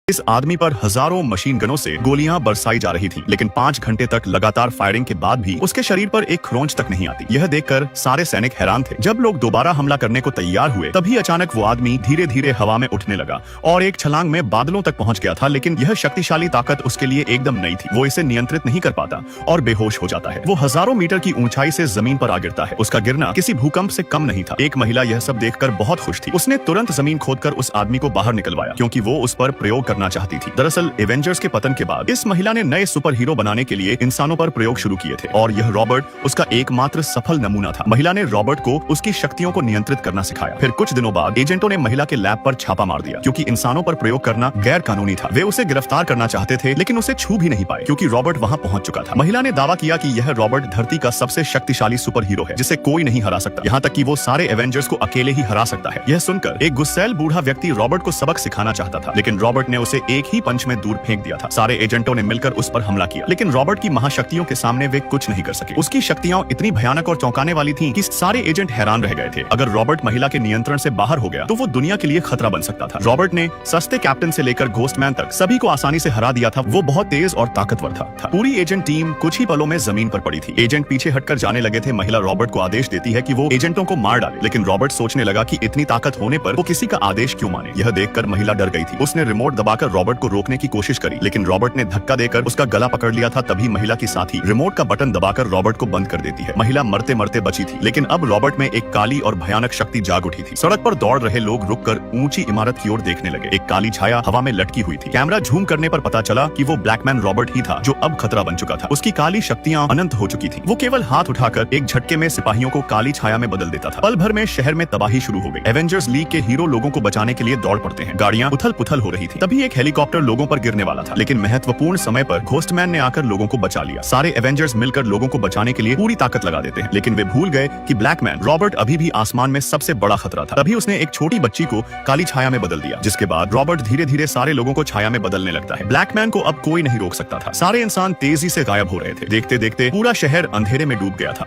इस आदमी पर हजारों मशीन गनों से गोलियां बरसाई जा रही थी, लेकिन 5 घंटे तक लगातार फायरिंग के बाद भी उसके शरीर पर एक खरोंच तक नहीं आती। यह देखकर सारे सैनिक हैरान थे। जब लोग दोबारा हमला करने को तैयार हुए, तभी अचानक वो आदमी धीरे धीरे हवा में उठने लगा और एक छलांग में बादलों तक पहुंच गया था। लेकिन यह शक्तिशाली ताकत उसके लिए एकदम नई थी। वो इसे नियंत्रित नहीं कर पाता और बेहोश हो जाता है। वो हजारों मीटर की ऊंचाई से जमीन पर आ गिरता है। उसका गिरना किसी भूकंप से कम नहीं था। एक महिला यह सब देखकर बहुत खुश थी। उसने तुरंत जमीन खोदकर उस आदमी को बाहर निकलवाया, क्योंकि वो उस पर प्रयोग करना चाहती थी। दरअसल एवेंजर्स के पतन के बाद इस महिला ने नए सुपर हीरो बनाने के लिए इंसानों पर प्रयोग शुरू किए थे और यह रॉबर्ट उसका एकमात्र सफल नमूना था। महिला ने रॉबर्ट को उसकी शक्तियों को नियंत्रित करना सिखाया। फिर कुछ दिनों बाद एजेंटों ने महिला के लैब पर छापा मार दिया, क्योंकि इंसानों पर प्रयोग करना गैर कानूनी था। वे उसे गिरफ्तार करना चाहते थे, लेकिन उसे छू भी नहीं पाए, क्योंकि रॉबर्ट वहां पहुंच चुका था। महिला ने दावा किया कि यह रॉबर्ट धरती का सबसे शक्तिशाली सुपर हीरो है, जिसे कोई नहीं हरा सकता। यहाँ तक कि वो सारे एवेंजर्स को अकेले ही हरा सकता है। यह सुनकर एक गुस्सैल बूढ़ा व्यक्ति रॉबर्ट को सबक सिखाना चाहता था, लेकिन रॉबर्ट ने उसे एक ही पंच में दूर फेंक दिया था। सारे एजेंटों ने मिलकर उस पर हमला किया, लेकिन रॉबर्ट की महाशक्तियों के सामने वे कुछ नहीं कर सके। उसकी शक्तियां इतनी भयानक और चौंकाने वाली थीं कि सारे एजेंट हैरान रह गए थे। अगर रॉबर्ट महिला के नियंत्रण से बाहर हो गया तो वो दुनिया के लिए खतरा बन सकता था। रॉबर्ट ने सस्ते कैप्टन से लेकर घोस्टमैन तक सभी को आसानी से हरा दिया था। वो बहुत तेज और ताकतवर था। पूरी एजेंट टीम कुछ ही पलों में जमीन पर पड़ी थी। एजेंट पीछे हटकर जाने लगे थे। महिला रॉबर्ट को आदेश देती है कि वो एजेंटों को मार डाले, लेकिन रॉबर्ट सोचने लगा कि इतनी ताकत होने पर वो किसी का आदेश क्यों माने। यह देखकर महिला डर गई थी। उसने रिमोट दबाकर रॉबर्ट को रोकने की कोशिश करी, लेकिन रॉबर्ट ने धक्का देकर उसका गला पकड़ लिया था। तभी महिला की साथी रिमोट का बटन दबाकर रॉबर्ट को बंद कर देती है। महिला मरते मरते बची थी, लेकिन अब रॉबर्ट में एक काली और भयानक शक्ति जाग उठी थी। सड़क पर दौड़ रहे लोग रुककर ऊंची इमारत की ओर देखने लगे। एक काली छाया हवा में लटकी हुई थी। कैमरा झूम करने पर पता चला कि वो ब्लैकमैन रॉबर्ट ही था, जो अब खतरा बन चुका था। उसकी काली शक्तियां अनंत हो चुकी थी। वो केवल हाथ उठाकर एक झटके में सिपाहियों को काली छाया में बदल देता था। पल भर में शहर में तबाही शुरू हो गई। एवेंजर्स लीग के हीरो लोगों को बचाने के लिए दौड़ पड़ते हैं। गाड़ियां उथल पुथल हो रही थी। तभी एक हेलीकॉप्टर लोगों पर गिरने वाला था, लेकिन महत्वपूर्ण समय पर घोस्टमैन ने आकर लोगों को बचा लिया। सारे एवेंजर्स मिलकर लोगों को बचाने के लिए पूरी ताकत लगा देते हैं, लेकिन वे भूल गए कि ब्लैकमैन रॉबर्ट अभी भी आसमान में सबसे बड़ा खतरा था। तभी उसने एक छोटी बच्ची को काली छाया में बदल दिया, जिसके बाद रॉबर्ट धीरे धीरे सारे लोगों को छाया में बदलने लगता है। ब्लैकमैन को अब कोई नहीं रोक सकता था। सारे इंसान तेजी से गायब हो रहे थे। देखते देखते पूरा शहर अंधेरे में डूब गया था।